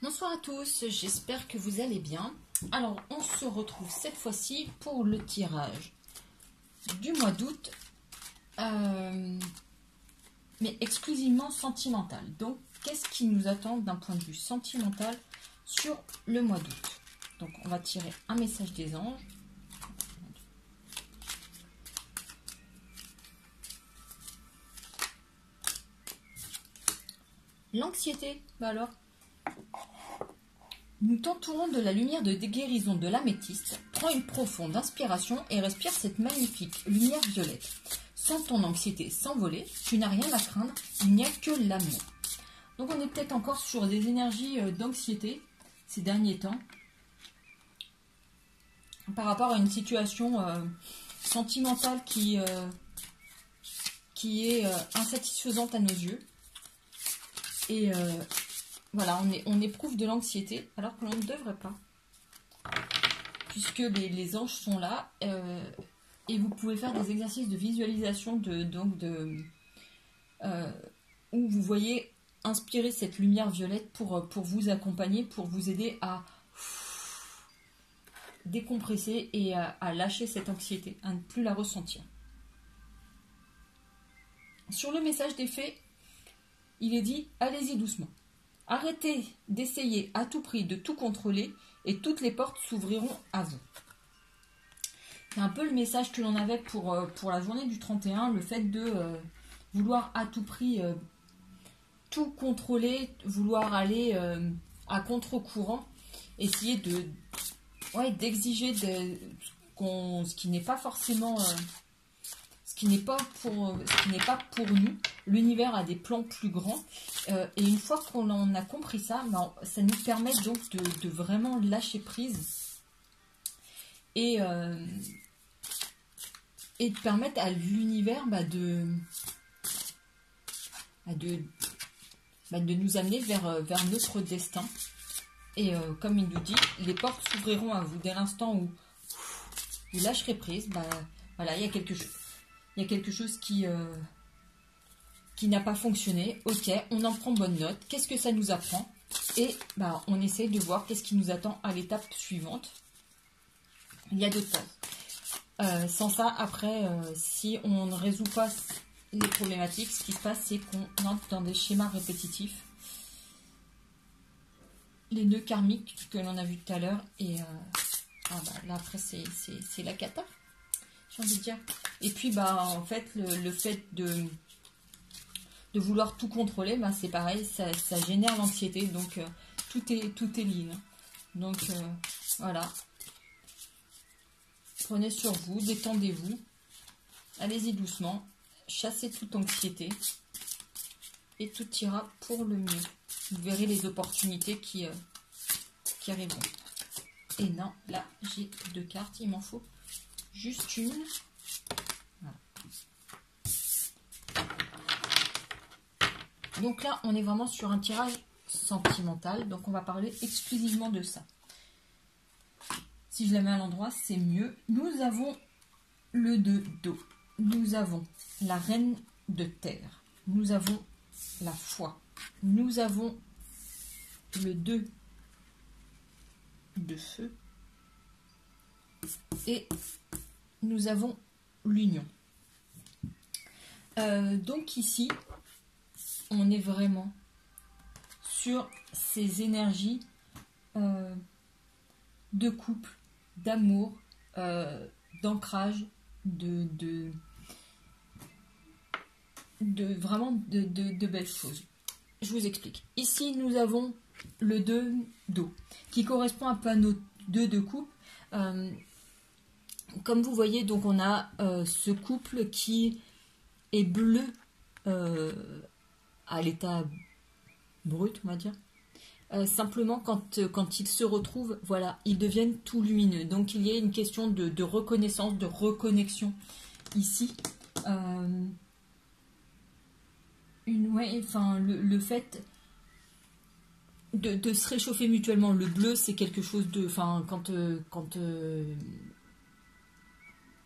Bonsoir à tous, j'espère que vous allez bien. Alors, on se retrouve cette fois-ci pour le tirage du mois d'août, mais exclusivement sentimental. Donc, qu'est-ce qui nous attend d'un point de vue sentimental sur le mois d'août? Donc, on va tirer un message des anges. L'anxiété, bah alors, nous t'entourons de la lumière de guérison de l'améthyste. Prends une profonde inspiration et respire cette magnifique lumière violette. Sens ton anxiété s'envoler, tu n'as rien à craindre, il n'y a que l'amour. Donc on est peut-être encore sur des énergies d'anxiété ces derniers temps, par rapport à une situation sentimentale qui est insatisfaisante à nos yeux. Et voilà, on éprouve de l'anxiété alors que l'on ne devrait pas. Puisque les anges sont là et vous pouvez faire des exercices de visualisation où vous voyez inspirer cette lumière violette pour vous accompagner, pour vous aider à décompresser et à lâcher cette anxiété, à ne plus la ressentir. Sur le message des fées, il est dit « Allez-y doucement ». Arrêtez d'essayer à tout prix de tout contrôler et toutes les portes s'ouvriront à vous. C'est un peu le message que l'on avait pour la journée du 31, le fait de vouloir à tout prix tout contrôler, vouloir aller à contre-courant, essayer d'exiger ce qui n'est pas forcément... ce qui n'est pas pour nous. L'univers a des plans plus grands. Et une fois qu'on en a compris ça, ça nous permet donc de vraiment lâcher prise. Et de permettre à l'univers de nous amener vers notre destin. Et comme il nous dit, les portes s'ouvriront à vous. Dès l'instant où vous lâcherez prise, voilà, il y a quelque chose. Il y a quelque chose qui n'a pas fonctionné. Ok, on en prend bonne note. Qu'est-ce que ça nous apprend? Et on essaye de voir qu'est-ce qui nous attend à l'étape suivante. Il y a d'autres phases. Sans ça, après, si on ne résout pas les problématiques, ce qui se passe, c'est qu'on entre dans des schémas répétitifs. Les nœuds karmiques que l'on a vu tout à l'heure. Et là, après, c'est la cata. J'ai envie de dire. Et puis en fait le fait de vouloir tout contrôler, c'est pareil, ça génère l'anxiété, donc tout est lié. Donc voilà, prenez sur vous, détendez-vous, allez-y doucement, chassez toute anxiété et tout ira pour le mieux. Vous verrez les opportunités qui arriveront. Et non, là j'ai 2 cartes, il m'en faut juste une. Voilà. Donc là, on est vraiment sur un tirage sentimental. Donc on va parler exclusivement de ça. Si je la mets à l'endroit, c'est mieux. Nous avons le 2 d'eau. Nous avons la reine de terre. Nous avons la foi. Nous avons le 2 de feu. Et nous avons l'union. Donc ici, on est vraiment sur ces énergies de couple, d'amour, d'ancrage, vraiment de belles choses. Je vous explique. Ici, nous avons le 2 d'eau, qui correspond un peu à nos 2 de couple. Comme vous voyez, donc on a ce couple qui est bleu à l'état brut, on va dire. Simplement, quand ils se retrouvent, voilà, ils deviennent tout lumineux. Donc, il y a une question de reconnaissance, de reconnexion ici. Le fait de se réchauffer mutuellement. Le bleu, c'est quelque chose de...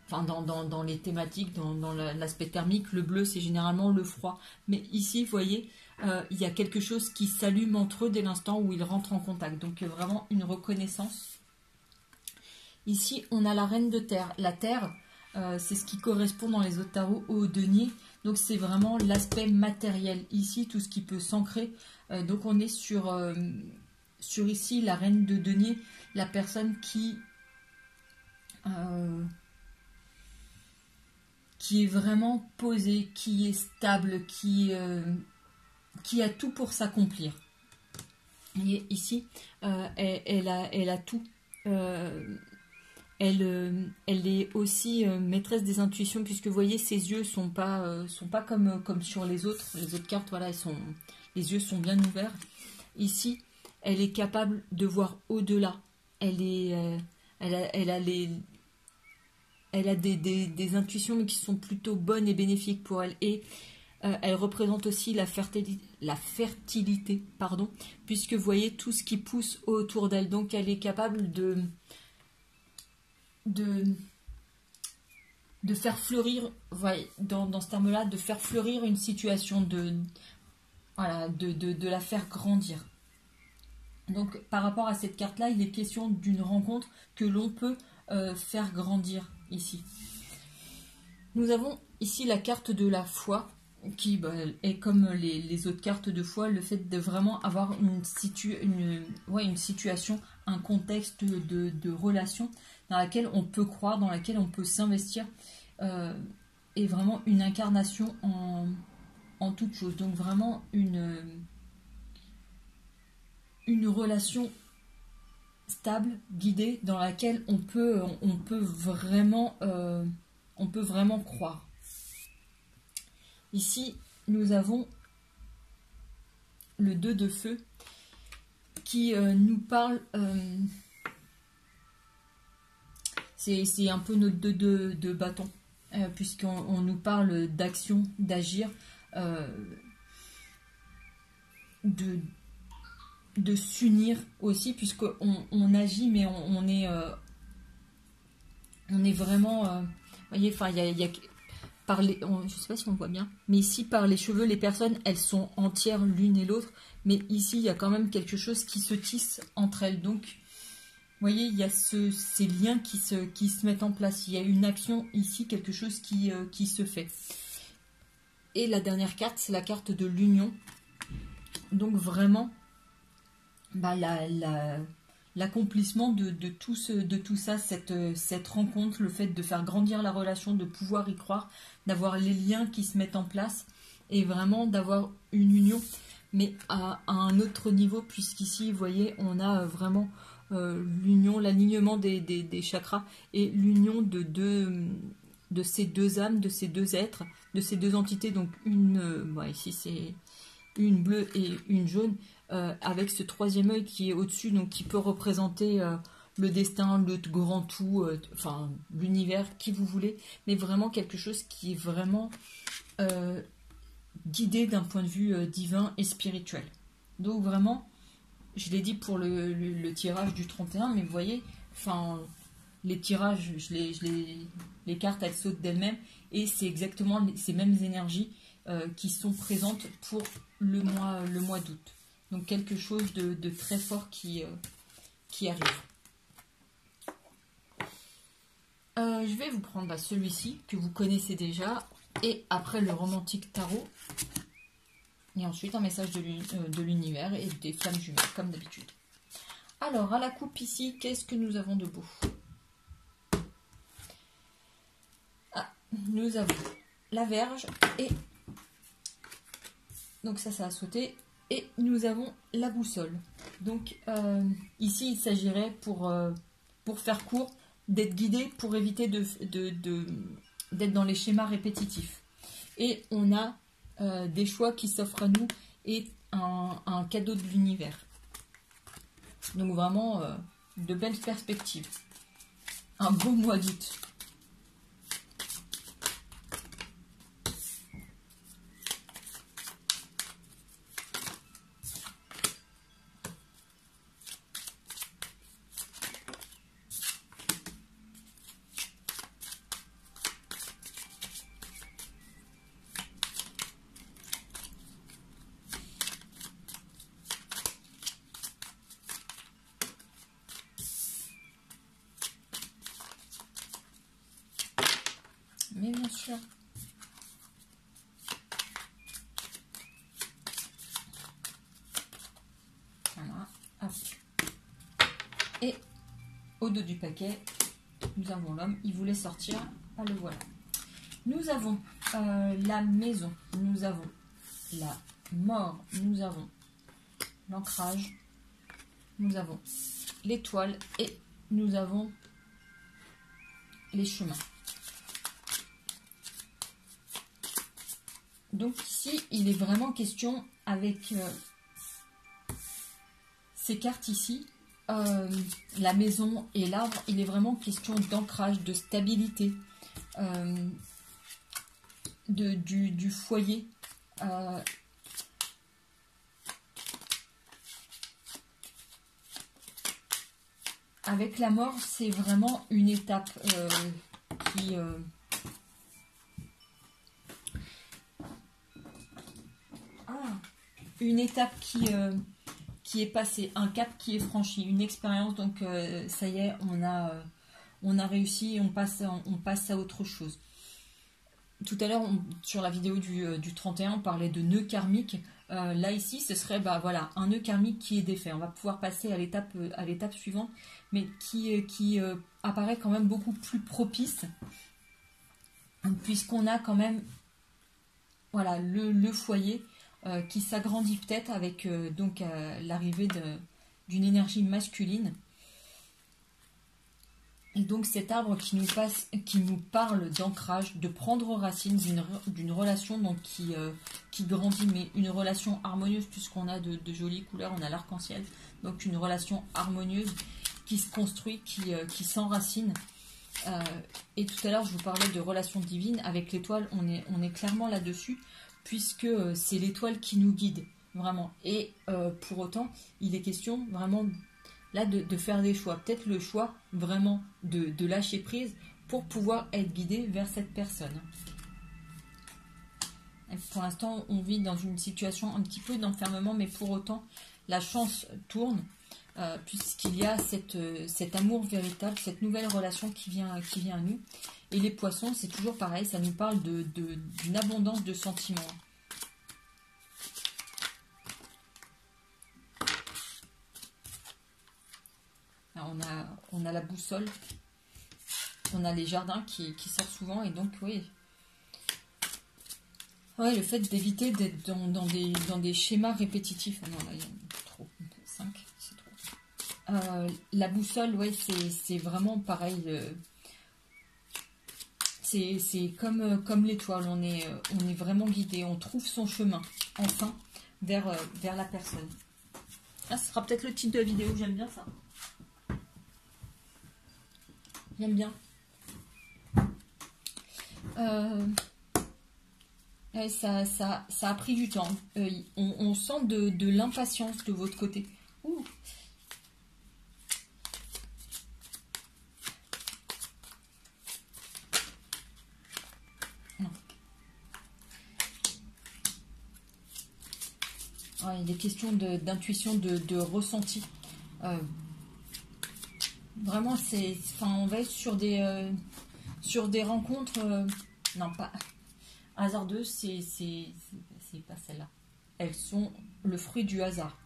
dans les thématiques, dans l'aspect thermique, le bleu, c'est généralement le froid. Mais ici, vous voyez, il y a quelque chose qui s'allume entre eux dès l'instant où ils rentrent en contact. Donc vraiment une reconnaissance. Ici, on a la reine de terre. La terre, c'est ce qui correspond dans les autres tarots au denier. Donc c'est vraiment l'aspect matériel. Ici, tout ce qui peut s'ancrer. Donc on est sur ici la reine de denier, la personne qui est vraiment posée, qui est stable, qui a tout pour s'accomplir. Et ici, elle a tout. Elle est aussi maîtresse des intuitions, puisque vous voyez, ses yeux sont pas comme sur les autres cartes. Voilà, les yeux sont bien ouverts. Ici, elle est capable de voir au-delà. Elle a des intuitions, mais qui sont plutôt bonnes et bénéfiques pour elle. Et elle représente aussi la fertilité, puisque vous voyez tout ce qui pousse autour d'elle. Donc elle est capable de faire fleurir, dans ce terme-là, de faire fleurir une situation, de la faire grandir. Donc par rapport à cette carte-là, il est question d'une rencontre que l'on peut faire grandir ici. Nous avons ici la carte de la foi, qui est comme les autres cartes de foi, le fait de vraiment avoir une situation, un contexte de relation dans laquelle on peut croire, dans laquelle on peut s'investir, et vraiment une incarnation en toute chose. Donc vraiment une relation stable, guidée, dans laquelle on peut vraiment croire. Ici, nous avons le 2 de feu qui nous parle, c'est un peu notre 2 de bâton, puisqu'on nous parle d'action, d'agir, de s'unir aussi, puisqu'on agit, mais on est vraiment, voyez, enfin, il y a je sais pas si on voit bien, mais ici, par les cheveux, les personnes, elles sont entières l'une et l'autre, mais ici, il y a quand même quelque chose qui se tisse entre elles. Donc, vous voyez, il y a ces liens qui se mettent en place. Il y a une action ici, quelque chose qui se fait. Et la dernière carte, c'est la carte de l'union. Donc, vraiment, l'accomplissement de tout ça, cette rencontre, le fait de faire grandir la relation, de pouvoir y croire, d'avoir les liens qui se mettent en place et vraiment d'avoir une union, mais à un autre niveau, puisqu'ici, vous voyez, on a vraiment l'union, l'alignement des chakras et l'union de ces deux âmes, de ces deux êtres, de ces deux entités. Donc ici c'est une bleue et une jaune, avec ce troisième œil qui est au-dessus, donc qui peut représenter le destin, le grand tout, enfin l'univers, qui vous voulez, mais vraiment quelque chose qui est vraiment guidé d'un point de vue divin et spirituel. Donc vraiment, je l'ai dit pour le tirage du 31, mais vous voyez, enfin les tirages, les cartes, elles sautent d'elles-mêmes, et c'est exactement ces mêmes énergies qui sont présentes pour le mois d'août. Donc quelque chose de très fort qui arrive. Je vais vous prendre celui-ci que vous connaissez déjà, et après le romantique tarot, et ensuite un message de l'univers et des flammes jumelles comme d'habitude. Alors à la coupe ici, qu'est-ce que nous avons de beau? Nous avons la Vierge, et donc ça a sauté, et nous avons la boussole. Donc ici il s'agirait, pour faire court, d'être guidé pour éviter d'être dans les schémas répétitifs. Et on a des choix qui s'offrent à nous et un cadeau de l'univers. Donc vraiment de belles perspectives. Un beau mois d'août. sortir. Voilà. Hop. Et au dos du paquet, nous avons l'homme. Il voulait sortir. Ah, le voilà. Nous avons la maison. Nous avons la mort. Nous avons l'ancrage. Nous avons l'étoile. Et nous avons les chemins. Donc ici, il est vraiment question avec ces cartes ici, la maison et l'arbre, il est vraiment question d'ancrage, de stabilité, du foyer. Avec la mort, c'est vraiment une étape qui... une étape qui est passée, un cap qui est franchi, une expérience, donc ça y est, on a réussi, on passe à autre chose. Tout à l'heure, sur la vidéo du 31, on parlait de nœud karmique. Là, ici, ce serait voilà, un nœud karmique qui est défait. On va pouvoir passer à l'étape suivante, mais qui apparaît quand même beaucoup plus propice, puisqu'on a quand même voilà, le foyer qui s'agrandit peut-être avec donc l'arrivée d'une énergie masculine. Et donc cet arbre qui nous parle d'ancrage, de prendre racine d'une relation donc qui grandit, mais une relation harmonieuse, puisqu'on a de jolies couleurs, on a l'arc-en-ciel, donc une relation harmonieuse qui se construit, qui s'enracine. Et tout à l'heure je vous parlais de relation divine, avec l'étoile on est clairement là-dessus, puisque c'est l'étoile qui nous guide, vraiment. Et pour autant, il est question vraiment là de faire des choix. Peut-être le choix vraiment de lâcher prise pour pouvoir être guidé vers cette personne. Et pour l'instant, on vit dans une situation un petit peu d'enfermement, mais pour autant, la chance tourne, puisqu'il y a cet amour véritable, cette nouvelle relation qui vient à nous. Et les poissons, c'est toujours pareil, ça nous parle d'une abondance de sentiments. Alors on a la boussole, on a les jardins qui sortent souvent, et donc oui. Ouais, le fait d'éviter d'être dans des schémas répétitifs. Ah non, là, il y a trop. 5, c'est trop. La boussole, ouais, c'est vraiment pareil. C'est comme l'étoile, on est vraiment guidé, on trouve son chemin, enfin, vers la personne. Ah, ce sera peut-être le titre de la vidéo, j'aime bien ça. J'aime bien. Ça a pris du temps. On sent de l'impatience de votre côté. Ouh. Non. Ouais, il est question d'intuition, de ressenti. Vraiment, on va être sur des rencontres. Non, pas hasardeuses, c'est pas celle-là. Elles sont le fruit du hasard.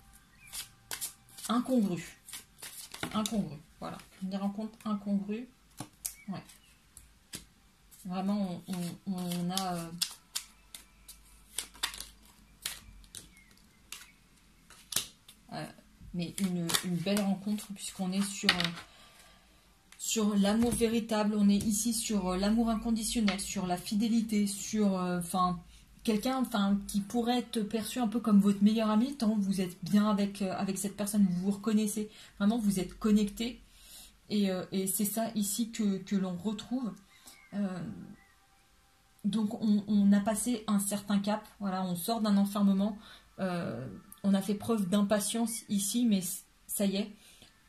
Incongrues. Voilà. Des rencontres incongrues. Ouais. Vraiment, on a... mais une belle rencontre, puisqu'on est sur l'amour véritable, on est ici sur l'amour inconditionnel, sur la fidélité, sur quelqu'un qui pourrait être perçu un peu comme votre meilleur ami, tant vous êtes bien avec cette personne, vous vous reconnaissez, vraiment vous êtes connecté, et c'est ça ici que l'on retrouve. Donc on a passé un certain cap, voilà, on sort d'un enfermement, on a fait preuve d'impatience ici, mais ça y est,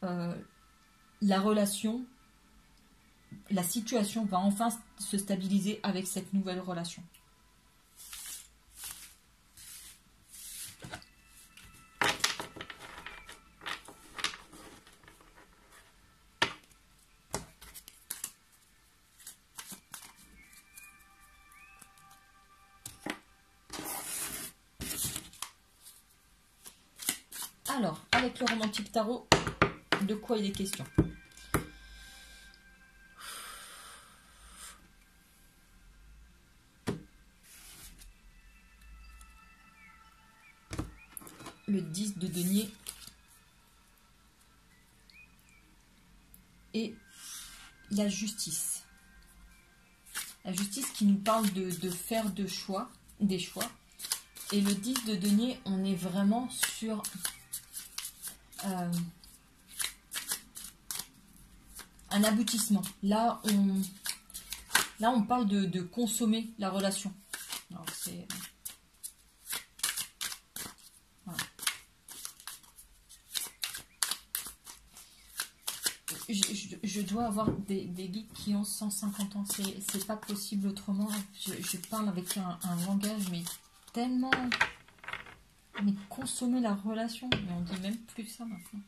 la relation, la situation va enfin se stabiliser avec cette nouvelle relation. Alors, avec le romantique tarot, de quoi il est question? Le 10 de denier et la justice. La justice qui nous parle de faire des choix. Et le 10 de denier, on est vraiment sur un aboutissement. Là, on parle de consommer la relation. Alors, c'est... Voilà. Je dois avoir des guides qui ont 150 ans. C'est pas possible autrement. Je parle avec un langage, mais tellement... Mais consommer la relation. Mais on dit même plus ça maintenant.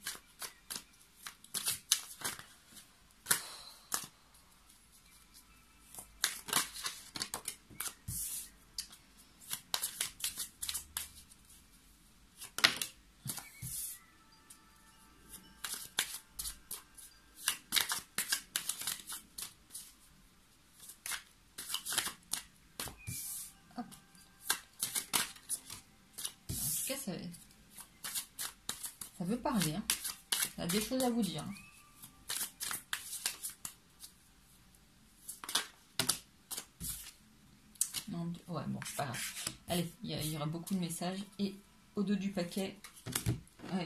Ça veut parler, hein. Ça a des choses à vous dire. Non, ouais, bon, c'est pas grave. Allez, il y aura beaucoup de messages. Et au dos du paquet,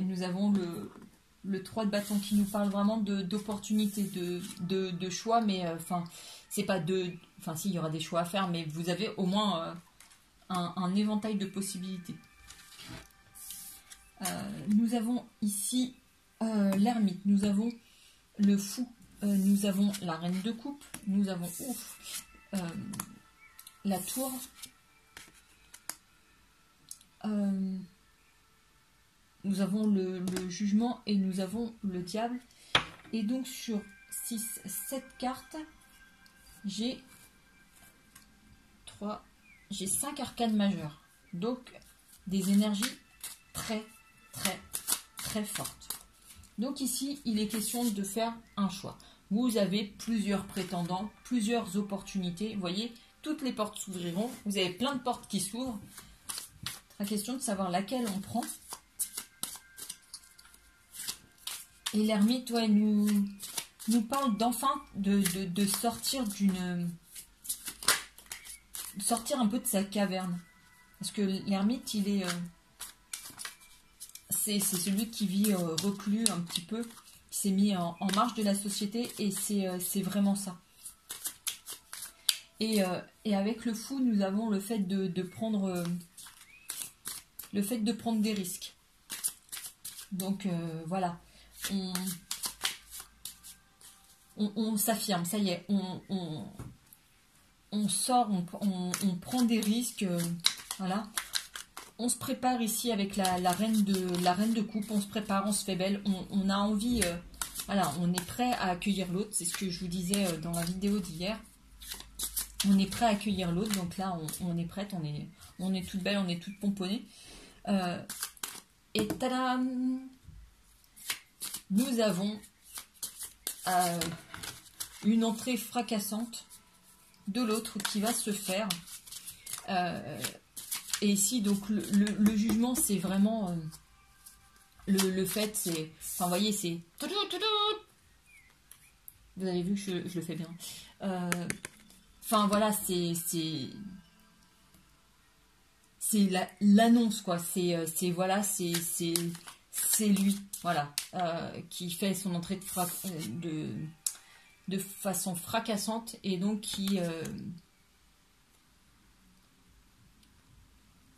nous avons le 3 de bâton qui nous parle vraiment d'opportunités, de choix, mais enfin, c'est pas de... Enfin, si, il y aura des choix à faire, mais vous avez au moins un éventail de possibilités. Nous avons ici l'ermite, nous avons le fou, nous avons la reine de coupe, nous avons la tour, nous avons le jugement et nous avons le diable. Et donc sur 7 cartes, j'ai 5 arcanes majeures, donc des énergies très forte. Donc ici, il est question de faire un choix. Vous avez plusieurs prétendants, plusieurs opportunités. Vous voyez, toutes les portes s'ouvriront. Vous avez plein de portes qui s'ouvrent. La question de savoir laquelle on prend. Et l'ermite, ouais, nous parle d'enfin de sortir sortir un peu de sa caverne. Parce que l'ermite, il est... c'est celui qui vit reclus un petit peu, qui s'est mis en marge de la société, et c'est vraiment ça. Et avec le fou, nous avons le fait de prendre des risques. Donc voilà, on s'affirme, ça y est, on sort, on prend des risques, voilà. On se prépare ici avec la reine de coupe, on se prépare, on se fait belle, on a envie, voilà, on est prêt à accueillir l'autre, c'est ce que je vous disais dans la vidéo d'hier. On est prêt à accueillir l'autre, donc là on est prête, on est toute belle, on est toute pomponnée. Et tadam, nous avons une entrée fracassante de l'autre qui va se faire. Et ici, donc, le jugement, c'est vraiment... le fait, c'est... Enfin, vous voyez, c'est... Vous avez vu que je le fais bien. Enfin, voilà, c'est l'annonce, quoi. Voilà, c'est lui, voilà, qui fait son entrée de façon fracassante, et donc qui...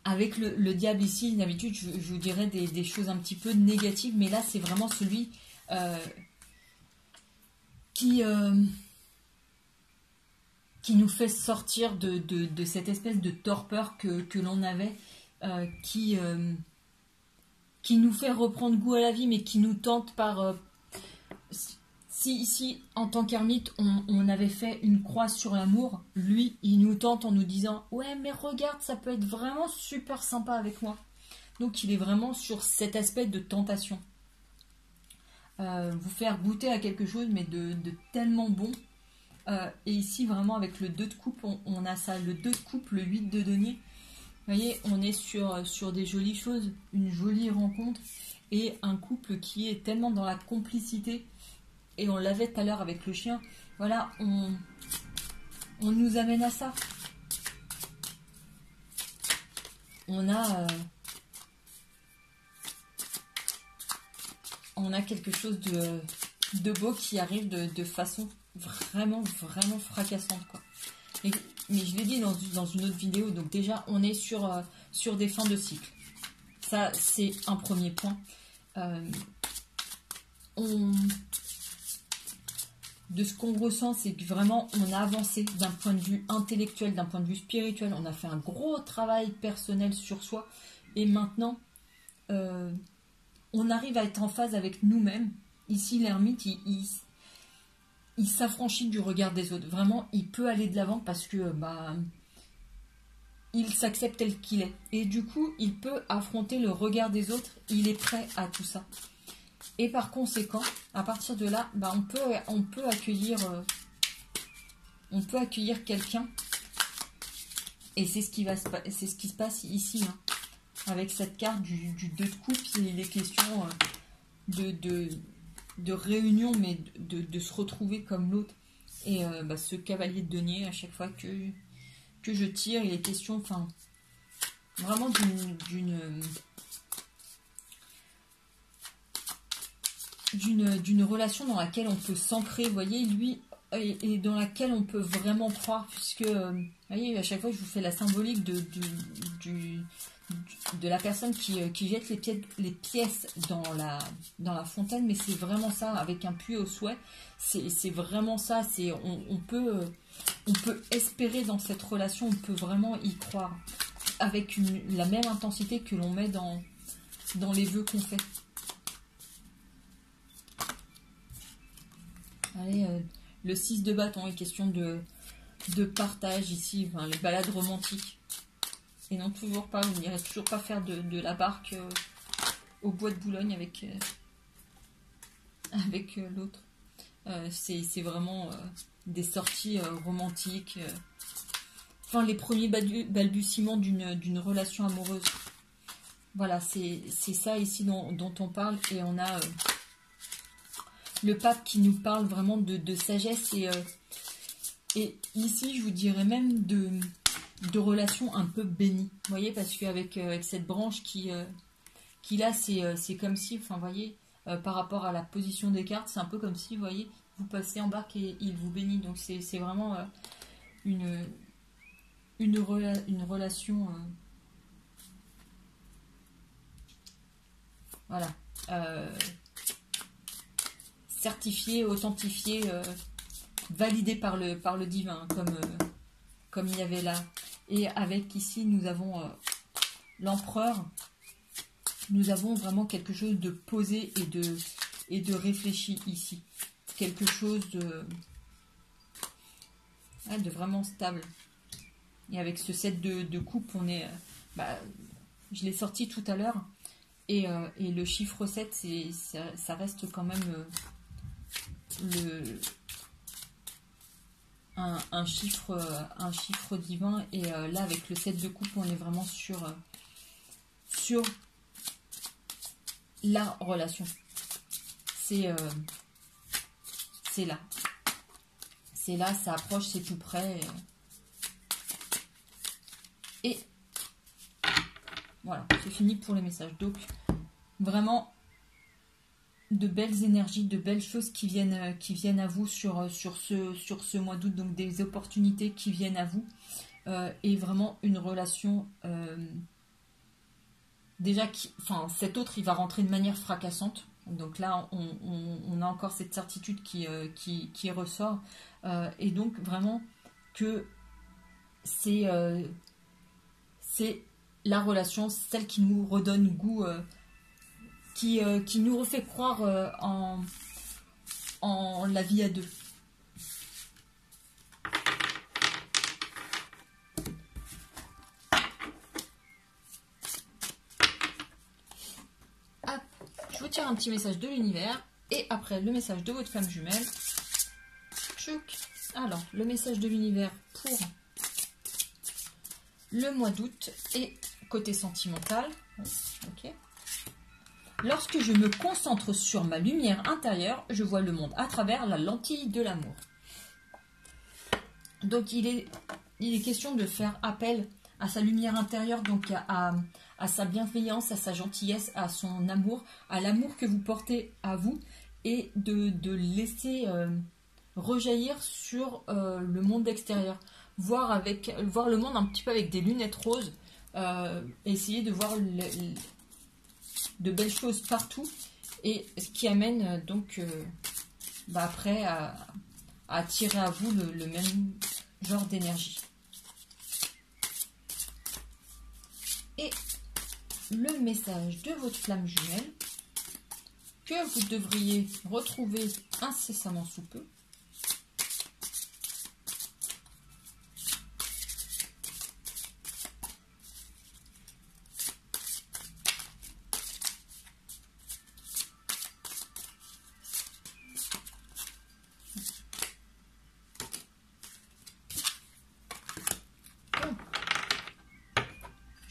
Avec le diable ici, d'habitude, je vous dirais des choses un petit peu négatives, mais là, c'est vraiment celui qui nous fait sortir de cette espèce de torpeur que l'on avait, qui nous fait reprendre goût à la vie, mais qui nous tente par... Si ici, en tant qu'ermite, on avait fait une croix sur l'amour, lui, il nous tente en nous disant « Ouais, mais regarde, ça peut être vraiment super sympa avec moi. » Donc il est vraiment sur cet aspect de tentation. Vous faire goûter à quelque chose, mais de tellement bon. Et ici, vraiment, avec le 2 de coupe, on a ça, le 2 de coupe, le 8 de denier. Vous voyez, on est sur des jolies choses, une jolie rencontre, et un couple qui est tellement dans la complicité. Et on l'avait tout à l'heure avec le chien. Voilà, on nous amène à ça. On a quelque chose de beau qui arrive de façon vraiment, vraiment fracassante, quoi. Mais je l'ai dit dans une autre vidéo, donc déjà, on est sur des fins de cycle. Ça, c'est un premier point. De ce qu'on ressent, c'est que vraiment, on a avancé d'un point de vue intellectuel, d'un point de vue spirituel. On a fait un gros travail personnel sur soi. Et maintenant, on arrive à être en phase avec nous-mêmes. Ici, l'ermite, il s'affranchit du regard des autres. Vraiment, il peut aller de l'avant parce que il s'accepte tel qu'il est. Et du coup, il peut affronter le regard des autres. Il est prêt à tout ça. Et par conséquent, à partir de là, on peut accueillir quelqu'un. Et c'est ce qui se passe ici. Hein. Avec cette carte du 2 de coupe, il est question de réunion, mais de se retrouver comme l'autre. Et ce cavalier de denier, à chaque fois que je tire, il est question, enfin, vraiment d'une relation dans laquelle on peut s'ancrer, vous voyez, lui, et dans laquelle on peut vraiment croire, puisque, vous voyez, à chaque fois, je vous fais la symbolique de la personne qui jette les pièces dans la fontaine, mais c'est vraiment ça, avec un puits au souhait, c'est vraiment ça, on peut espérer dans cette relation, on peut vraiment y croire, avec la même intensité que l'on met dans les vœux qu'on fait. Allez, le 6 de bâton est question de partage ici, enfin, les balades romantiques. Et non, toujours pas, vous n'irez toujours pas faire de la barque au bois de Boulogne avec l'autre. C'est vraiment des sorties romantiques. Enfin, les premiers balbutiements d'une relation amoureuse. Voilà, c'est ça ici dont on parle. Et on a le pape qui nous parle vraiment de sagesse. Et ici, je vous dirais même de relations un peu bénies. Vous voyez, parce qu'avec cette branche qu'il a, c'est comme si, enfin, vous voyez, par rapport à la position des cartes, c'est un peu comme si, vous voyez, vous passez en barque et il vous bénit. Donc, c'est vraiment une relation... voilà. Certifiée, authentifiée, validée par le divin, comme il y avait là. Et avec ici, nous avons l'empereur. Nous avons vraiment quelque chose de posé et de réfléchi ici. Quelque chose de vraiment stable. Et avec ce set de coupe, on est... je l'ai sorti tout à l'heure. Et le chiffre 7, ça reste quand même un chiffre divin. Et là, avec le 7 de coupe, on est vraiment sur la relation. C'est là. C'est là, ça approche, c'est tout près. Et voilà, c'est fini pour les messages. Donc, vraiment, de belles énergies, de belles choses qui viennent à vous sur ce mois d'août. Donc, des opportunités qui viennent à vous. Et vraiment une relation... déjà, cet autre, il va rentrer de manière fracassante. Donc là, on a encore cette certitude qui ressort. Et donc, vraiment, que c'est la relation, celle qui nous redonne goût, qui nous refait croire en la vie à deux. vous tire un petit message de l'univers et après le message de votre flamme jumelle. Tchouk. Alors, le message de l'univers pour le mois d'août et côté sentimental. Ok. Lorsque je me concentre sur ma lumière intérieure, je vois le monde à travers la lentille de l'amour. Donc, il est question de faire appel à sa lumière intérieure, donc à sa bienveillance, à sa gentillesse, à son amour, à l'amour que vous portez à vous et de laisser rejaillir sur le monde extérieur. Voir le monde un petit peu avec des lunettes roses, essayer de voir de belles choses partout et ce qui amène donc après à attirer à vous le même genre d'énergie. Et le message de votre flamme jumelle que vous devriez retrouver incessamment sous peu.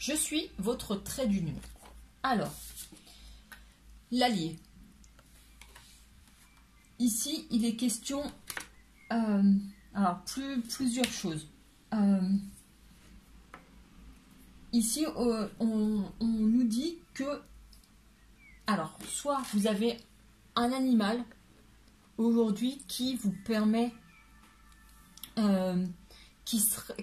Je suis votre trait d'union. Alors, l'allié. Ici, il est question... plusieurs choses. Ici, on nous dit que... Alors, soit vous avez un animal aujourd'hui qui vous permet...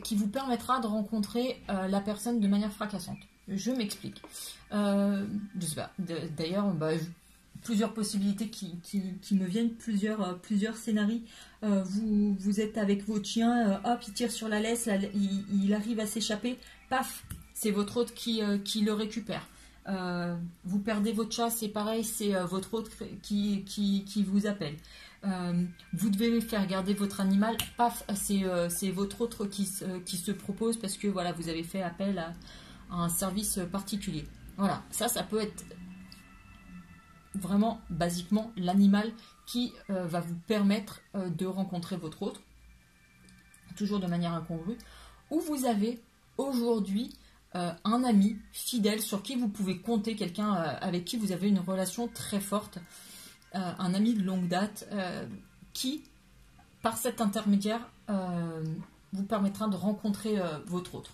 qui vous permettra de rencontrer la personne de manière fracassante. Je m'explique. Je sais pas. D'ailleurs, plusieurs possibilités qui me viennent, plusieurs scénarios. Vous êtes avec votre chien, hop, il tire sur la laisse, il arrive à s'échapper, paf, c'est votre hôte qui le récupère. Vous perdez votre chat, c'est pareil, c'est votre hôte qui vous appelle. Vous devez faire garder votre animal, paf, c'est votre autre qui se propose parce que voilà, vous avez fait appel à un service particulier. Voilà, ça peut être vraiment basiquement l'animal qui va vous permettre de rencontrer votre autre, toujours de manière incongrue, ou vous avez aujourd'hui un ami fidèle sur qui vous pouvez compter, quelqu'un avec qui vous avez une relation très forte. Un ami de longue date qui, par cet intermédiaire, vous permettra de rencontrer votre autre.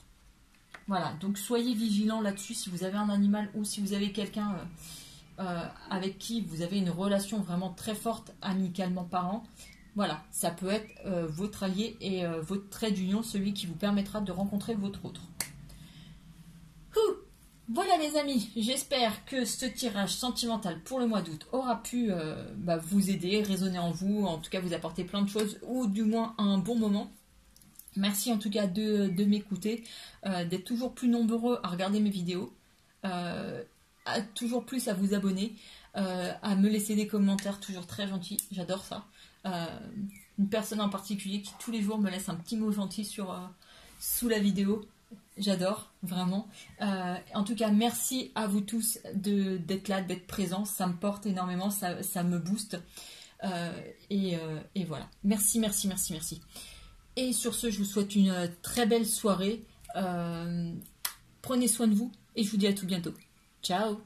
Voilà, donc soyez vigilants là-dessus si vous avez un animal ou si vous avez quelqu'un avec qui vous avez une relation vraiment très forte, amicalement parlant. Voilà, ça peut être votre allié et votre trait d'union, celui qui vous permettra de rencontrer votre autre. Voilà les amis, j'espère que ce tirage sentimental pour le mois d'août aura pu vous aider, résonner en vous, en tout cas vous apporter plein de choses ou du moins un bon moment. Merci en tout cas de m'écouter, d'être toujours plus nombreux à regarder mes vidéos, toujours plus à vous abonner, à me laisser des commentaires toujours très gentils, j'adore ça. Une personne en particulier qui tous les jours me laisse un petit mot gentil sous la vidéo. J'adore, vraiment. En tout cas, merci à vous tous d'être là, d'être présents. Ça me porte énormément, ça me booste. Et voilà. Merci, merci, merci, merci. Et sur ce, je vous souhaite une très belle soirée. Prenez soin de vous et je vous dis à tout bientôt. Ciao!